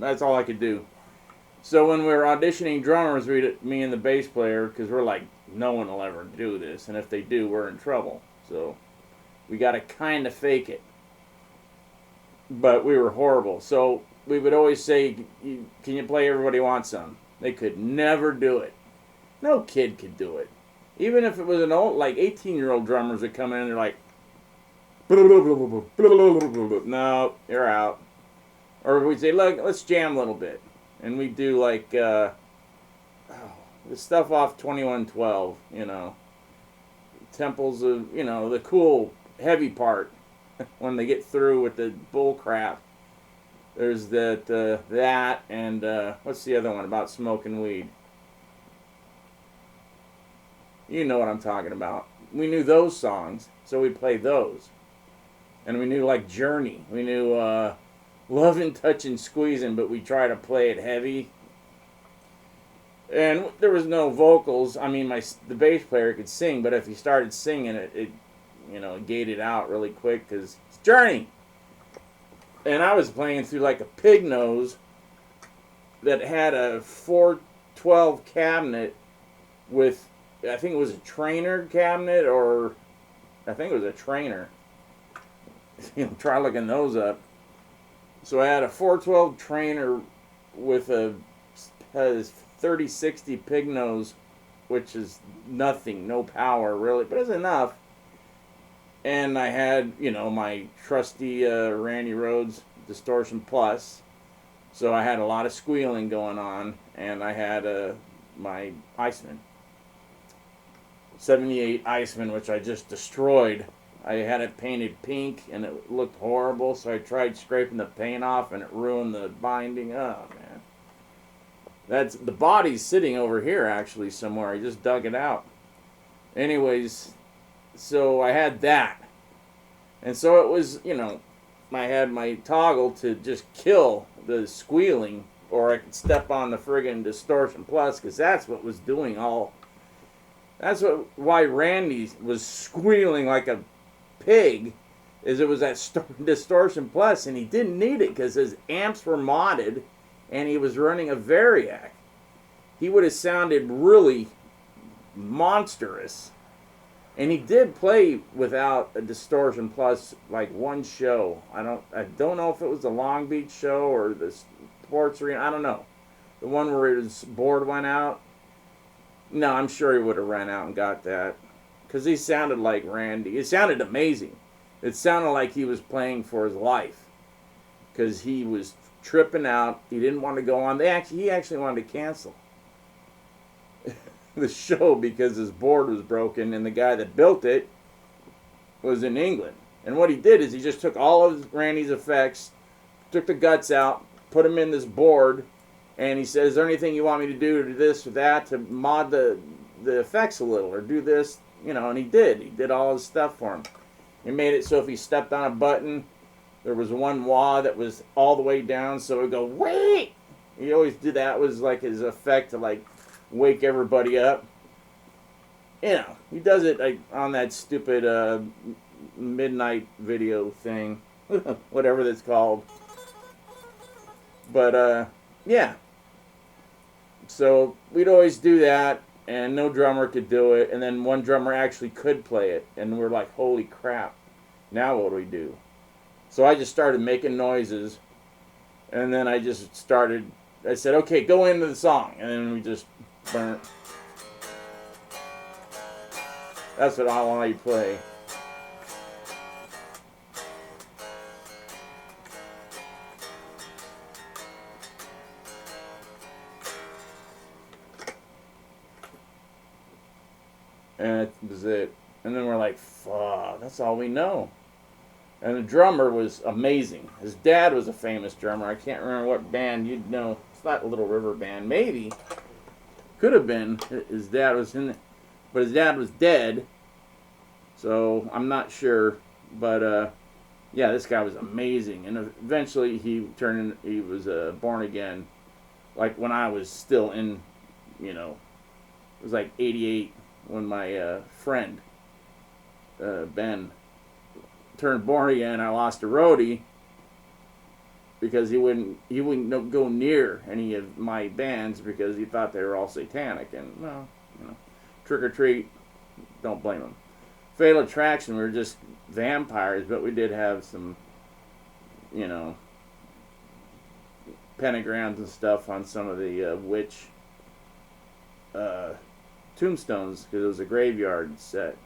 That's all I could do. So when we were auditioning drummers, me and the bass player, because we're like, no one will ever do this, and if they do, we're in trouble. So we got to kind of fake it. But we were horrible. So we would always say, can you play Everybody Wants Some? They could never do it. No kid could do it. Even if it was an old, like 18-year-old drummers would come in and they're like, no, you're out. Or we'd say, look, let's jam a little bit. And we'd do like the stuff off 2112, Temples of, the cool heavy part when they get through with the bull crap. There's that and what's the other one about smoking weed? You know what I'm talking about. We knew those songs, so we'd play those. And we knew like Journey. We knew Lovin', Touchin', Squeezin', but we tried to play it heavy. And there was no vocals. I mean, the bass player could sing, but if he started singing, it gated out really quick because it's Journey. And I was playing through like a pig nose that had a 412 cabinet with, I think it was a trainer cabinet, or I think it was a trainer. Try looking those up. So I had a 412 trainer with a 3060 pig nose, which is nothing, no power really, but it's enough. And I had, my trusty Randy Rhoads Distortion Plus. So I had a lot of squealing going on, and I had my Iceman. 78 Iceman, which I just destroyed. I had it painted pink, and it looked horrible, so I tried scraping the paint off, and it ruined the binding. Oh, man. The body's sitting over here, actually, somewhere. I just dug it out. Anyways, so I had that. And so it was, I had my toggle to just kill the squealing, or I could step on the friggin' Distortion Plus, because that's what was doing all. That's why Randy was squealing like a pig, is it was that Distortion Plus, and he didn't need it because his amps were modded, and he was running a Variac. He would have sounded really monstrous. And he did play without a Distortion Plus like one show. I don't know if it was the Long Beach show or the Sports Arena. I don't know. The one where his board went out. No, I'm sure he would have ran out and got that. Because he sounded like Randy. It sounded amazing. It sounded like he was playing for his life. Because he was tripping out. He didn't want to go on. He actually wanted to cancel the show because his board was broken, and the guy that built it was in England. And what he did is he just took all of Randy's effects, took the guts out, put them in this board, and he said, is there anything you want me to do this or that to mod the effects a little, or do this, and he did. He did all his stuff for him. He made it so if he stepped on a button, there was one wah that was all the way down, so it would go, wait! He always did that. It was like his effect to like wake everybody up. He does it like on that stupid midnight video thing, whatever that's called. But yeah. So we'd always do that, and no drummer could do it, and then one drummer actually could play it, and we're like, holy crap, now what do we do? So I just started making noises, and then I said, okay, go into the song, and then we just burnt. That's what I want to play. And that was it. And then we're like, fuck, that's all we know. And the drummer was amazing. His dad was a famous drummer. I can't remember what band. You'd know. It's not a Little River Band. Maybe. Could have been. His dad was in it. But his dad was dead. So I'm not sure. But yeah, this guy was amazing. And eventually he was born again. Like when I was still in, it was like 88 when my friend, Ben, turned born again. I lost a roadie. because he wouldn't go near any of my bands because he thought they were all satanic. And well, you know, Trick or Treat, don't blame him. Fatal Attraction, we were just vampires, but we did have some, you know, pentagrams and stuff on some of the witch tombstones because it was a graveyard set.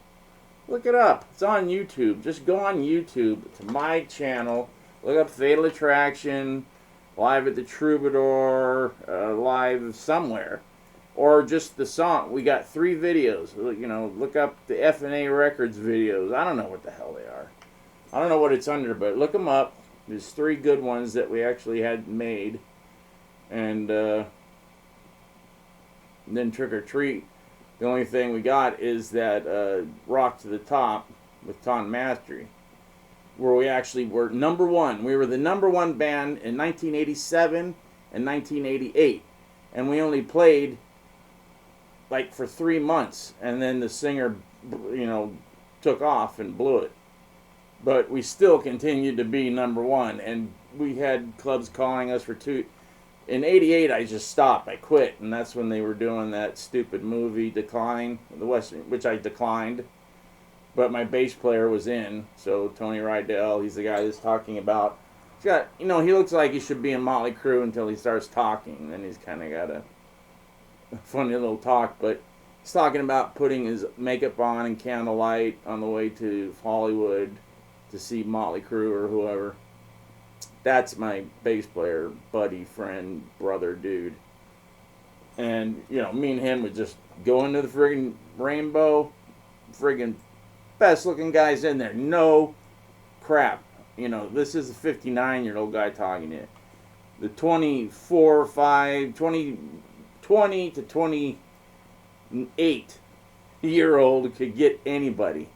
Look it up. It's on YouTube. Just go on YouTube to my channel. Look up Fatal Attraction, Live at the Troubadour, Live somewhere. Or just the song. We got 3 videos. You know, look up the F&A Records videos. I don't know what the hell they are. I don't know what it's under, but look them up. There's 3 good ones that we actually had made. And then Trick or Treat. The only thing we got is that Rock to the Top with Tom Mastery, where we actually were number 1. We were the number 1 band in 1987 and 1988. And we only played like for 3 months. And then the singer, you know, took off and blew it. But we still continued to be number 1. And we had clubs calling us for 2. In 88, I just stopped. I quit. And that's when they were doing that stupid movie, Decline, the Western, which I declined. But my bass player was in. So Tony Rydell, he's the guy that's talking about. He's got, you know, he looks like he should be in Motley Crue until he starts talking. Then he's kind of got a funny little talk. But he's talking about putting his makeup on and candlelight on the way to Hollywood to see Motley Crue or whoever. That's my bass player, buddy, friend, brother, dude. And, you know, me and him would just go into the friggin' Rainbow, friggin' best looking guys in there. No crap. You know, this is a 59-year-old guy talking to you. The 24, 5, 20 to 28-year-old could get anybody.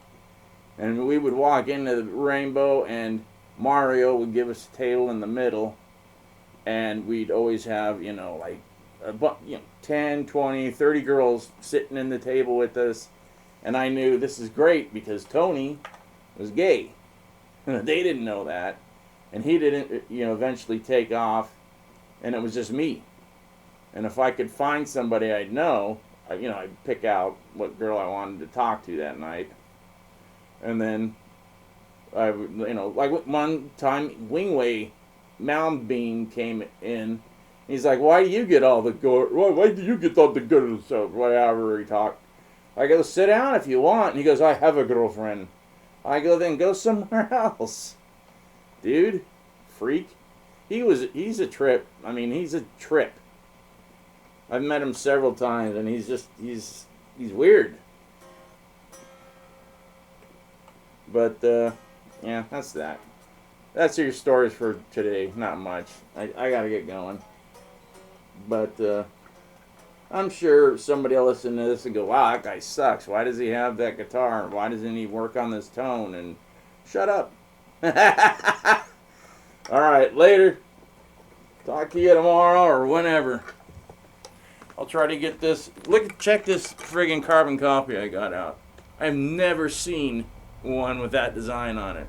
And we would walk into the Rainbow and Mario would give us a table in the middle, and we'd always have, you know, like, 10, 20, 30 girls sitting in the table with us, and I knew this is great because Tony was gay. They didn't know that, and he didn't, you know, eventually take off, and it was just me. And if I could find somebody I'd know, you know, I'd pick out what girl I wanted to talk to that night, and then I would, you know, like one time, Wingway Mound Bean came in. He's like, "Why do you get all the good? Why do you get all the good stuff?" Whatever he talked. I go, "Sit down if you want." And he goes, "I have a girlfriend." I go, "Then go somewhere else, dude, freak." He's a trip. I mean, he's a trip. I've met him several times, and he's weird. But yeah, that's that. That's your stories for today. Not much. I gotta get going. But I'm sure somebody will listen to this and go, "Wow, that guy sucks. Why does he have that guitar? Why doesn't he work on this tone?" And shut up. All right, later. Talk to you tomorrow or whenever. I'll try to get this. Check this friggin' carbon copy I got out. I've never seen one with that design on it.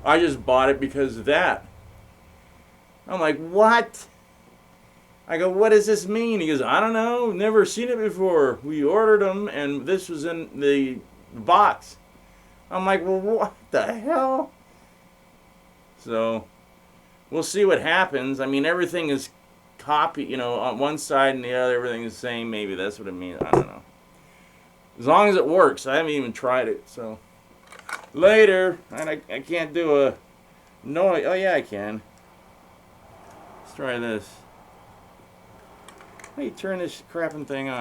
I just bought it because of that. I'm like, what? I go, what does this mean? He goes, I don't know, never seen it before. We ordered them and this was in the box. I'm like, well, what the hell? So we'll see what happens. I mean, everything is copied, you know, on one side and the other, everything is the same. Maybe that's what it means. I don't know. As long as it works. I haven't even tried it, so. Later, and I can't do a noise. Oh yeah, I can. Let's try this. Hey, turn this crapping thing on.